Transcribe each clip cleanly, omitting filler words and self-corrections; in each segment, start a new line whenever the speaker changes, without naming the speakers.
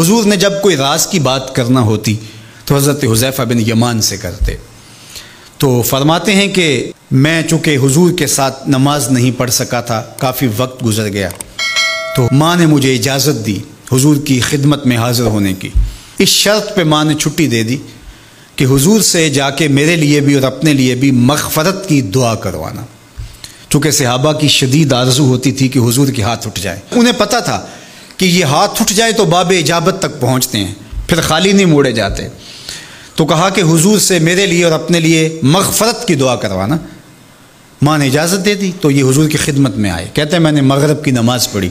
حضور نے جب کوئی راز کی بات کرنا ہوتی تو حضرت حذیفہ بن یمان سے کرتے۔ تو فرماتے ہیں کہ میں چونکہ حضور کے ساتھ نماز نہیں پڑھ سکا تھا، کافی وقت گزر گیا، تو ماں نے مجھے اجازت دی حضور کی خدمت میں حاضر ہونے کی۔ اس شرط پہ ماں نے چھٹی دے دی کہ حضور سے جا کے میرے لیے بھی اور اپنے لیے بھی مغفرت کی دعا کروانا، چونکہ صحابہ کی شدید آرزو ہوتی تھی کہ حضور کے ہاتھ اٹھ جائے۔ انہیں پتہ تھا کہ یہ ہاتھ اٹھ جائے تو باب اجابت تک پہنچتے ہیں، پھر خالی نہیں موڑے جاتے۔ تو کہا کہ حضور سے میرے لیے اور اپنے لیے مغفرت کی دعا کروانا۔ ماں نے اجازت دے دی تو یہ حضور کی خدمت میں آئے۔ کہتے ہیں میں نے مغرب کی نماز پڑھی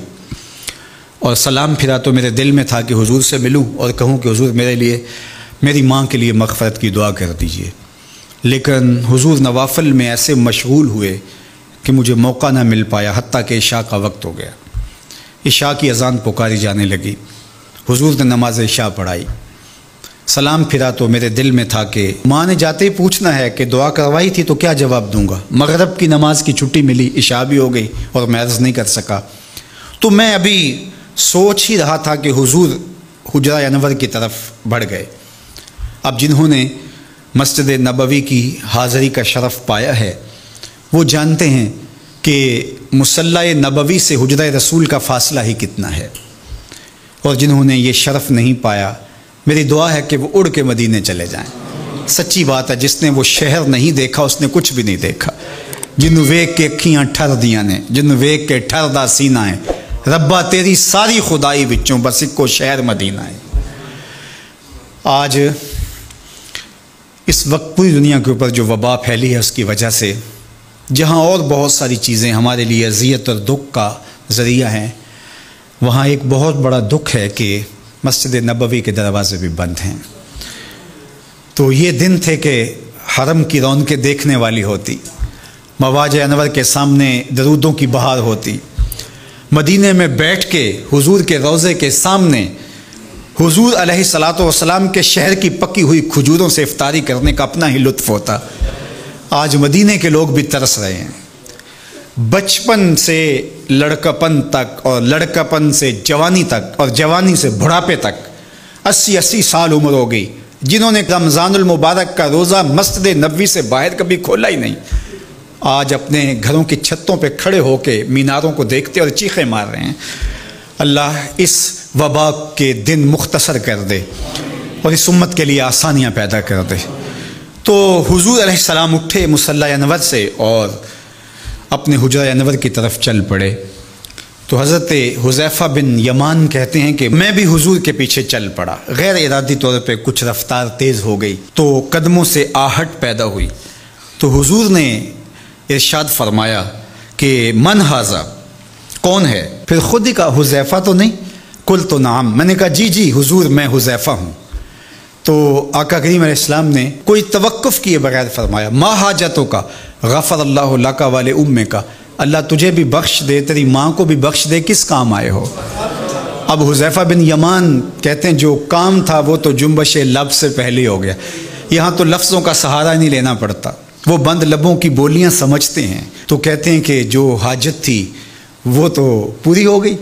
اور سلام پھرا تو میرے دل میں تھا کہ حضور سے ملوں اور کہوں کہ حضور میرے لیے، میری ماں کے لیے مغفرت کی دعا کر دیجئے، لیکن حضور نوافل میں ایسے مشغول ہوئے کہ مجھے موقع نہ مل پایا، حتیٰ کہ عشاء کا وقت ہو گیا۔ عشاء کی اذان پکاری جانے لگی، حضور نے نماز عشاء پڑھائی، سلام پھرا تو میرے دل میں تھا کہ ماں نے جاتے ہی پوچھنا ہے کہ دعا کروائی تھی تو کیا جواب دوں گا۔ مغرب کی نماز کی چھٹی ملی، عشاء بھی ہو گئی اور میں عرض نہیں کر سکا۔ تو میں ابھی سوچ ہی رہا تھا کہ حضور حجرہ انور کی طرف بڑھ گئے۔ اب جنہوں نے مسجد نبوی کی حاضری کا شرف پایا ہے وہ جانتے ہیں کہ مصلی نبوی سے حجرہ رسول کا فاصلہ ہی کتنا ہے، اور جنہوں نے یہ شرف نہیں پایا میری دعا ہے کہ وہ اڑ کے مدینے چلے جائیں۔ سچی بات ہے، جس نے وہ شہر نہیں دیکھا اس نے کچھ بھی نہیں دیکھا۔ جنوں ویکھ کے اکھیاں ٹھر دیاں نے، جنوں ویکھ کے ٹھر دا سینہ ہے، ربا تیری ساری خدائی وچوں بس اکو شہر مدینہ ہے۔ آج اس وقت پوری دنیا کے اوپر جو وبا پھیلی ہے اس کی وجہ سے جہاں اور بہت ساری چیزیں ہمارے لیے اذیت اور دکھ کا ذریعہ ہیں، وہاں ایک بہت بڑا دکھ ہے کہ مسجد نبوی کے دروازے بھی بند ہیں۔ تو یہ دن تھے کہ حرم کی رونقیں دیکھنے والی ہوتی، مواج انور کے سامنے درودوں کی بہار ہوتی، مدینے میں بیٹھ کے حضور کے روضے کے سامنے حضور علیہ الصلاۃ والسلام کے شہر کی پکی ہوئی کھجوروں سے افطاری کرنے کا اپنا ہی لطف ہوتا۔ آج مدینے کے لوگ بھی ترس رہے ہیں۔ بچپن سے لڑکپن تک اور لڑکپن سے جوانی تک اور جوانی سے بڑھاپے تک 80 سال عمر ہو گئی، جنہوں نے رمضان المبارک کا روزہ مسجد نبوی سے باہر کبھی کھولا ہی نہیں، آج اپنے گھروں کی چھتوں پہ کھڑے ہو کے میناروں کو دیکھتے اور چیخیں مار رہے ہیں۔ اللہ اس وبا کے دن مختصر کر دے اور اس امت کے لیے آسانیاں پیدا کر دے۔ تو حضور علیہ السلام اٹھے مصلی انور سے اور اپنے حجرہ انور کی طرف چل پڑے۔ تو حضرت حذیفہ بن یمان کہتے ہیں کہ میں بھی حضور کے پیچھے چل پڑا، غیر ارادی طور پہ کچھ رفتار تیز ہو گئی تو قدموں سے آہٹ پیدا ہوئی۔ تو حضور نے ارشاد فرمایا کہ من ھذا، کون ہے؟ پھر خود ہی کہا حذیفہ تو نہیں؟ قلت نعم، میں نے کہا جی حضور میں حذیفہ ہوں۔ تو آقا کریم علیہ السلام نے کوئی توقف کیے بغیر فرمایا ما حاجتوں کا غفر اللہ لک والے امک کا، اللہ تجھے بھی بخش دے، تیری ماں کو بھی بخش دے، کس کام آئے ہو؟ اب حذیفہ بن یمان کہتے ہیں جو کام تھا وہ تو جنبش لب سے پہلے ہو گیا، یہاں تو لفظوں کا سہارا نہیں لینا پڑتا، وہ بند لبوں کی بولیاں سمجھتے ہیں۔ تو کہتے ہیں کہ جو حاجت تھی وہ تو پوری ہو گئی،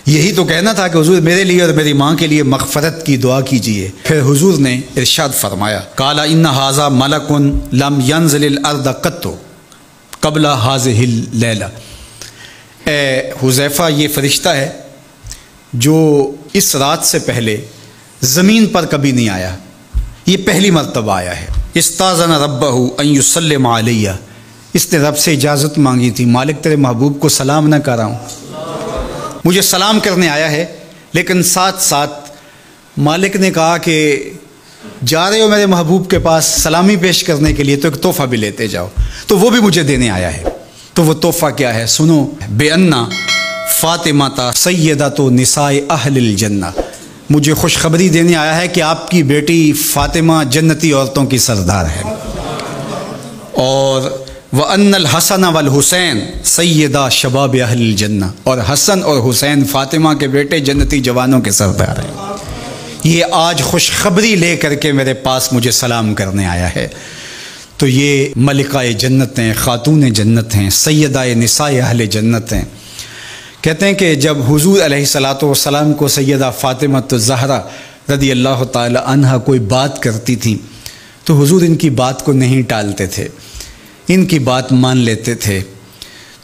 یہی تو کہنا تھا کہ حضور میرے لیے اور میری ماں کے لیے مغفرت کی دعا کیجیے۔ پھر حضور نے ارشاد فرمایا قال ان ھذا ملک لم ينزل الارض قط قبل هذه الليلہ، اے حذیفہ یہ فرشتہ ہے جو اس رات سے پہلے زمین پر کبھی نہیں آیا، یہ پہلی مرتبہ آیا ہے۔ استاذن ربہ ان یسلم علیہ، اس نے رب سے اجازت مانگی تھی مالک تیرے محبوب کو سلام نہ کر رہا ہوں، مجھے سلام کرنے آیا ہے، لیکن ساتھ ساتھ مالک نے کہا کہ جا رہے ہو میرے محبوب کے پاس سلامی پیش کرنے کے لیے تو ایک تحفہ بھی لیتے جاؤ، تو وہ بھی مجھے دینے آیا ہے۔ تو وہ تحفہ کیا ہے سنو، بے انا فاطمہ سیدۃ نساء اہل الجنہ، مجھے خوشخبری دینے آیا ہے کہ آپ کی بیٹی فاطمہ جنتی عورتوں کی سردار ہے، اور وَأَنَّ الْحَسَنَ وَالْحُسَيْنَ سَيِّدَا شَبَابِ أَهْلِ الْجَنَّةِ، اور حسن اور حسین فاطمہ کے بیٹے جنتی جوانوں کے سردار ہیں۔ یہ آج خوشخبری لے کر کے میرے پاس مجھے سلام کرنے آیا ہے۔ تو یہ ملکہ جنت ہیں، خاتون جنت ہیں، سیدہ نساء اہل جنت ہیں۔ کہتے ہیں کہ جب حضور علیہ الصلاۃ والسلام کو سیدہ فاطمہ الزہرا رضی اللہ تعالی عنہا کوئی بات کرتی تھیں تو حضور ان کی بات کو نہیں ٹالتے تھے، ان کی بات مان لیتے تھے۔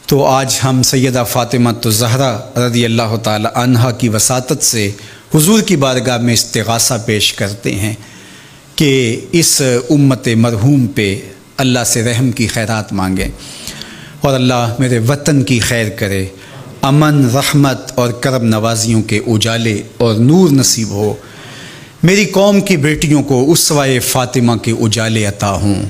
تو آج ہم سیدہ فاطمہ الزہرا رضی اللہ تعالی عنہا کی وساطت سے حضور کی بارگاہ میں استغاثہ پیش کرتے ہیں کہ اس امت مرحوم پہ اللہ سے رحم کی خیرات مانگیں اور اللہ میرے وطن کی خیر کرے، امن، رحمت اور کرم نوازیوں کے اجالے اور نور نصیب ہو، میری قوم کی بیٹیوں کو اسوہ فاطمہ کے اجالے عطا ہوں۔